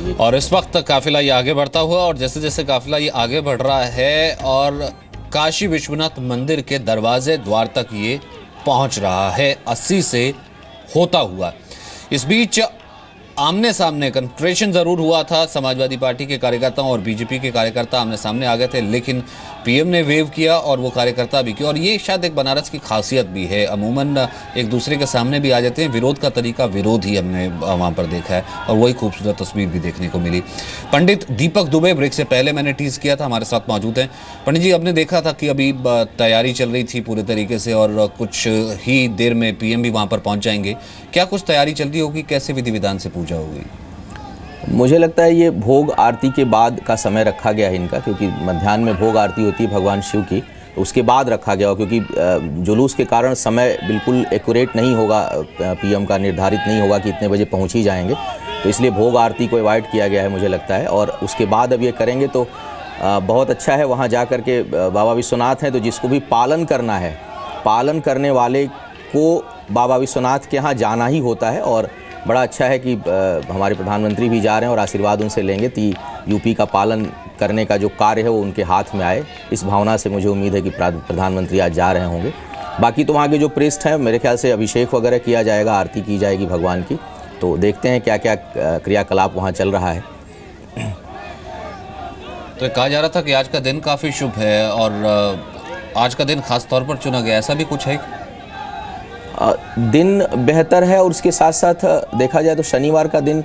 चाहिए। और इस वक्त काफिला ये आगे बढ़ता हुआ और जैसे जैसे काफिला ये आगे बढ़ रहा है और काशी विश्वनाथ मंदिर के दरवाजे द्वार तक ये पहुंच रहा है 80 से होता हुआ। इस बीच आमने सामने कन्फ्रेंटेशन जरूर हुआ था, समाजवादी पार्टी के कार्यकर्ताओं और बीजेपी के कार्यकर्ता आमने सामने आ गए थे, लेकिन पीएम ने वेव किया और वो कार्यकर्ता भी किया। और ये शायद एक बनारस की खासियत भी है, अमूमन एक दूसरे के सामने भी आ जाते हैं, विरोध का तरीका विरोध ही हमने वहाँ पर देखा है और वही खूबसूरत तस्वीर भी देखने को मिली। पंडित दीपक दुबे, ब्रेक से पहले मैंने टीज किया था, हमारे साथ मौजूद हैं। पंडित जी, आपने देखा था कि अभी तैयारी चल रही थी पूरे तरीके से और कुछ ही देर में पीएम भी वहाँ पर पहुँच जाएंगे, क्या कुछ तैयारी चल रही होगी, कैसे विधि विधान से पूजा होगी? मुझे लगता है ये भोग आरती के बाद का समय रखा गया है इनका, क्योंकि मध्याह्न में भोग आरती होती है भगवान शिव की, तो उसके बाद रखा गया हो, क्योंकि जुलूस के कारण समय बिल्कुल एक्यूरेट नहीं होगा, पीएम का निर्धारित नहीं होगा कि इतने बजे पहुंच ही जाएंगे, तो इसलिए भोग आरती को अवॉइड किया गया है मुझे लगता है। और उसके बाद अब ये करेंगे तो बहुत अच्छा है। वहाँ जा कर के बाबा विश्वनाथ हैं, तो जिसको भी पालन करना है, पालन करने वाले को बाबा विश्वनाथ के यहाँ जाना ही होता है। और बड़ा अच्छा है कि हमारे प्रधानमंत्री भी जा रहे हैं और आशीर्वाद उनसे लेंगे कि यूपी का पालन करने का जो कार्य है वो उनके हाथ में आए। इस भावना से मुझे उम्मीद है कि प्रधानमंत्री आज जा रहे होंगे। बाकी तो वहाँ के जो प्रेस्ट हैं, मेरे ख्याल से अभिषेक वगैरह किया जाएगा, आरती की जाएगी भगवान की, तो देखते हैं क्या क्या क्रियाकलाप वहाँ चल रहा है। तो कहा जा रहा था कि आज का दिन काफ़ी शुभ है और आज का दिन खास तौर पर चुना गया, ऐसा भी कुछ है? दिन बेहतर है और उसके साथ साथ देखा जाए तो शनिवार का दिन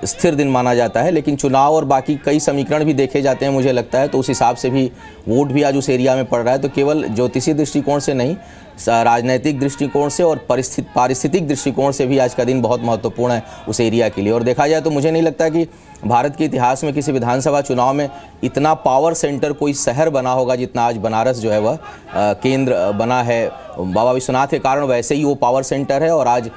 स्थिर दिन माना जाता है, लेकिन चुनाव और बाकी कई समीकरण भी देखे जाते हैं मुझे लगता है, तो उस हिसाब से भी वोट भी आज उस एरिया में पड़ रहा है। तो केवल ज्योतिषीय दृष्टिकोण से नहीं, राजनैतिक दृष्टिकोण से और पारिस्थितिक दृष्टिकोण से भी आज का दिन बहुत महत्वपूर्ण है उस एरिया के लिए। और देखा जाए तो मुझे नहीं लगता कि भारत के इतिहास में किसी विधानसभा चुनाव में इतना पावर सेंटर कोई शहर बना होगा जितना आज बनारस जो है वह केंद्र बना है बाबा विश्वनाथ के कारण। वैसे ही वो पावर सेंटर है और आज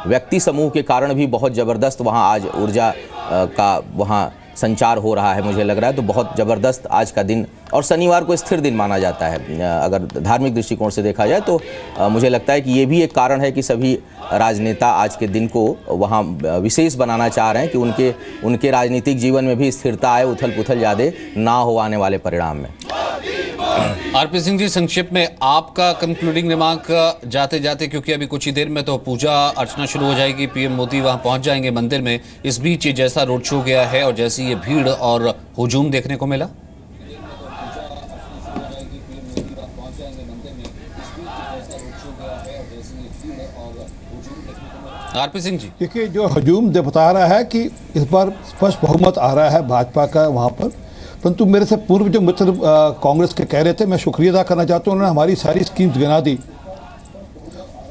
व्यक्ति समूह के कारण भी बहुत ज़बरदस्त वहाँ आज ऊर्जा का वहाँ संचार हो रहा है मुझे लग रहा है। तो बहुत ज़बरदस्त आज का दिन, और शनिवार को स्थिर दिन माना जाता है अगर धार्मिक दृष्टिकोण से देखा जाए, तो मुझे लगता है कि ये भी एक कारण है कि सभी राजनेता आज के दिन को वहाँ विशेष बनाना चाह रहे हैं कि उनके राजनीतिक जीवन में भी स्थिरता आए, उथल पुथल ज़्यादा ना हो आने वाले परिणाम में। आरपी सिंह जी, संक्षिप्त में आपका कंक्लूडिंग रिमार्क जाते जाते, क्योंकि अभी कुछ ही देर में तो पूजा अर्चना शुरू हो जाएगी, पीएम मोदी वहां पहुंच जाएंगे मंदिर में। इस बीच जैसा रोड शो गया है और जैसी ये भीड़ और हुजूम देखने को मिला, आरपी सिंह जी देखिए, जो हजूम बता रहा है कि इस बार स्पष्ट बहुमत आ रहा है भाजपा का वहाँ पर, परंतु मेरे से पूर्व जो मित्र कांग्रेस के कह रहे थे, मैं शुक्रिया अदा करना चाहता हूँ, उन्होंने हमारी सारी स्कीम्स गिना दी,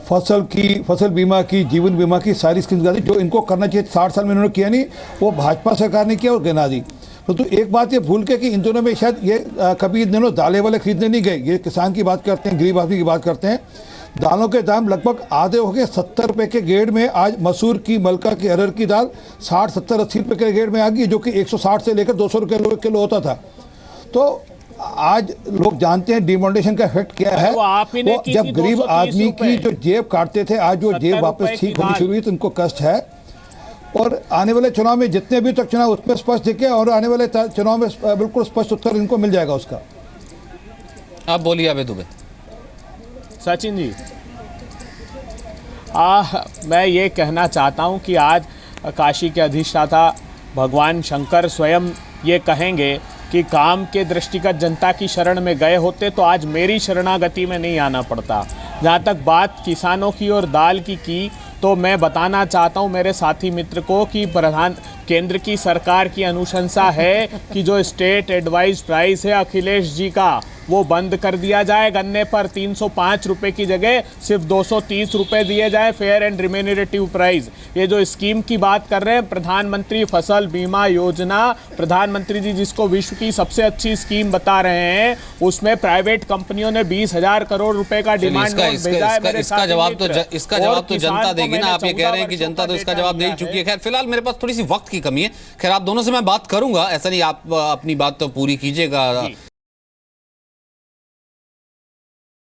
फसल बीमा की, जीवन बीमा की सारी स्कीम्स गिना दी। जो इनको करना चाहिए 60 साल में इन्होंने किया नहीं, वो भाजपा सरकार ने किया और गिना दी। परंतु एक बात ये भूल के कि इन दोनों में शायद ये कभी इन दोनों दालें वाले खरीदने नहीं गए, ये किसान की बात करते हैं, गरीब आदमी की बात करते हैं। दालों के दाम लगभग आधे हो गए, 70 रुपये के गेड़ में आज मसूर की, मलका की, अरहर की दाल 60, 70, 80 रुपये के गेड़ में आ गई, जो कि 160 से लेकर 200 रुपये किलो होता था। तो आज लोग जानते हैं डिमोनेटाइजेशन का इफेक्ट क्या है। वो जब गरीब आदमी की जो जेब काटते थे, आज वो जेब वापस ठीक होनी शुरू हुई, तो उनको कष्ट है। और आने वाले चुनाव में जितने भी तक चुनाव उसमें स्पष्ट दिखे और आने वाले चुनाव में बिल्कुल स्पष्ट उत्तर इनको मिल जाएगा उसका। आप बोलिए अबे दुबे। सचिन जी, मैं ये कहना चाहता हूँ कि आज काशी के अधिष्ठाता भगवान शंकर स्वयं ये कहेंगे कि काम के दृष्टिगत जनता की शरण में गए होते तो आज मेरी शरणागति में नहीं आना पड़ता। जहाँ तक बात किसानों की और दाल की तो मैं बताना चाहता हूँ मेरे साथी मित्र को कि केंद्र की सरकार की अनुशंसा है कि जो स्टेट एडवाइज प्राइस है अखिलेश जी का, वो बंद कर दिया जाए। गन्ने पर 305 रुपये की जगह सिर्फ 230 रुपये दिए जाए, फेयर एंड रिम्यूनरेटिव प्राइस। ये जो स्कीम की बात कर रहे हैं, प्रधानमंत्री फसल बीमा योजना, प्रधानमंत्री जी जिसको विश्व की सबसे अच्छी स्कीम बता रहे हैं, उसमें प्राइवेट कंपनियों ने 20,000 करोड़ रुपए का डिमांड नोट भेजा है। इसका जवाब तो जनता देगी ना। आप ये कह रहे हैं कि जनता तो इसका जवाब दे चुकी है। खैर, फिलहाल मेरे पास थोड़ी सी वक्त की कमी है। खैर, आप दोनों से मैं बात करूंगा, ऐसा नहीं, आप अपनी बात तो पूरी कीजिएगा।